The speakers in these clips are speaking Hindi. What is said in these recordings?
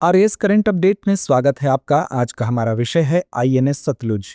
आरएस करंट अपडेट में स्वागत है आपका। आज का हमारा विषय है आईएनएस सतलुज।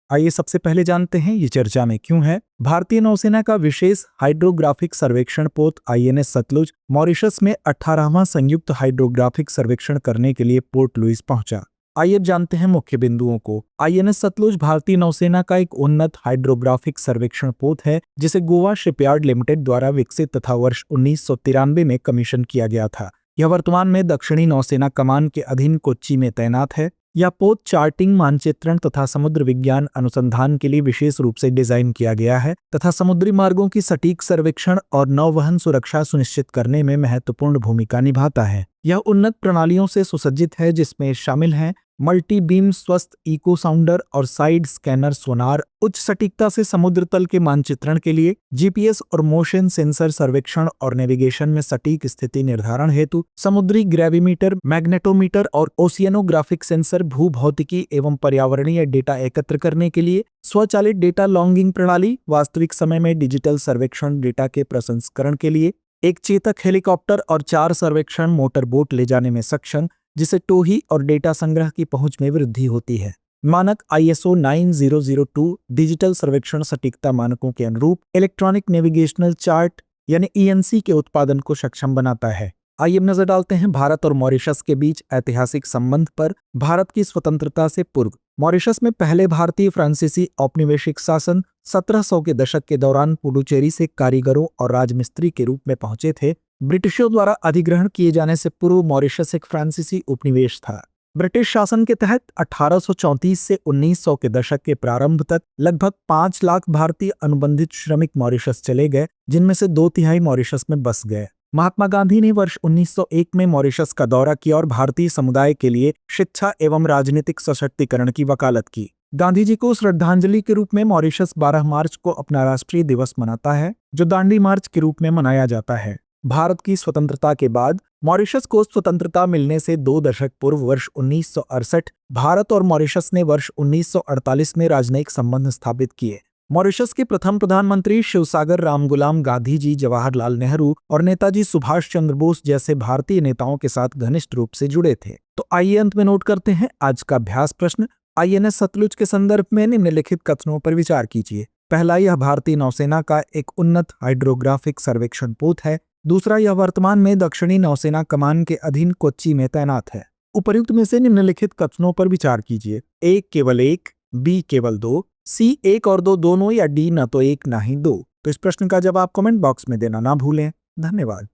आइए सबसे पहले जानते हैं ये चर्चा में क्यों है। भारतीय नौसेना का विशेष हाइड्रोग्राफिक सर्वेक्षण पोत आईएनएस सतलुज मॉरिशस में 18वां संयुक्त हाइड्रोग्राफिक सर्वेक्षण करने के लिए पोर्ट लुइस पहुंचा। आइए अब जानते हैं मुख्य बिंदुओं को। आईएनएस सतलुज भारतीय नौसेना का एक उन्नत हाइड्रोग्राफिक सर्वेक्षण पोत है जिसे गोवा शिपयार्ड लिमिटेड द्वारा विकसित तथा वर्ष 1993 में कमीशन किया गया था। यह वर्तमान में दक्षिणी नौसेना कमान के अधीन कोच्चि में तैनात है। यह पोत चार्टिंग, मानचित्रण तथा समुद्र विज्ञान अनुसंधान के लिए विशेष रूप से डिजाइन किया गया है तथा समुद्री मार्गों की सटीक सर्वेक्षण और नौवहन सुरक्षा सुनिश्चित करने में महत्वपूर्ण भूमिका निभाता है। यह उन्नत प्रणालियों से सुसज्जित है जिसमें शामिल हैं मल्टी बीम स्वस्थ इको साउंडर और साइड स्कैनर सोनार, उच्च सटीकता से समुद्र तल के मानचित्रण के लिए जीपीएस और मोशन सेंसर सर्वेक्षण और नेविगेशन में सटीक स्थिति निर्धारण हेतु समुद्री ग्रेविमीटर, मैग्नेटोमीटर और ओशियनोग्राफिक सेंसर, भूभौतिकी एवं पर्यावरणीय डेटा एकत्र करने के लिए स्वचालित डेटा लॉन्गिंग प्रणाली, वास्तविक समय में डिजिटल सर्वेक्षण डेटा के प्रसंस्करण के लिए एक चेतक हेलीकॉप्टर और 4 सर्वेक्षण मोटर बोट ले जाने में सक्षम, जिसे टोही और डेटा संग्रह की पहुंच में वृद्धि होती है। मानक ISO 9002 डिजिटल सर्वेक्षण सटीकता मानकों के अनुरूप इलेक्ट्रॉनिक नेविगेशनल चार्ट यानी ENC के उत्पादन को सक्षम बनाता है। आइए अब नजर डालते हैं भारत और मॉरिशस के बीच ऐतिहासिक संबंध पर। भारत की स्वतंत्रता से पूर्व मॉरिशस में पहले भारतीय फ्रांसीसी औपनिवेशिक शासन 1700 के दशक के दौरान पुडुचेरी से कारीगरों और राजमिस्त्री के रूप में पहुंचे थे। ब्रिटिशों द्वारा अधिग्रहण किए जाने से पूर्व मॉरिशस एक फ्रांसीसी उपनिवेश था। ब्रिटिश शासन के तहत 1834 से 1900 के दशक के प्रारंभ तक लगभग 5 लाख भारतीय अनुबंधित श्रमिक मॉरिशस चले गए, जिनमें से 2/3 मॉरिशस में बस गए। महात्मा गांधी ने वर्ष 1901 में मॉरिशस का दौरा किया और भारतीय समुदाय के लिए शिक्षा एवं राजनीतिक सशक्तिकरण की वकालत की। गांधी जी को श्रद्धांजलि के रूप में मॉरिशस 12 मार्च को अपना राष्ट्रीय दिवस मनाता है, जो दांडी मार्च के रूप में मनाया जाता है। भारत की स्वतंत्रता के बाद मॉरिशस को स्वतंत्रता मिलने से 2 दशक पूर्व वर्ष 1968 भारत और मॉरिशस ने वर्ष 1948 में राजनयिक संबंध स्थापित किए। मॉरिशस के प्रथम प्रधानमंत्री शिवसागर रामगुलाम, गांधी जी, जवाहरलाल नेहरू और नेताजी सुभाष चंद्र बोस जैसे भारतीय नेताओं के साथ घनिष्ठ रूप से जुड़े थे। तो आइए अंत में नोट करते हैं आज का अभ्यास प्रश्न। आईएनएस सतलुज के संदर्भ में निम्नलिखित कथनों पर विचार कीजिए। पहला, यह भारतीय नौसेना का एक उन्नत हाइड्रोग्राफिक सर्वेक्षण पोत है। दूसरा, यह वर्तमान में दक्षिणी नौसेना कमान के अधीन कोच्चि में तैनात है। उपर्युक्त में से निम्नलिखित कथनों पर विचार कीजिए। A केवल 1, B केवल 2, C 1 और 2 दोनों या D न तो 1 न ही 2। तो इस प्रश्न का जवाब कमेंट बॉक्स में देना ना भूलें। धन्यवाद।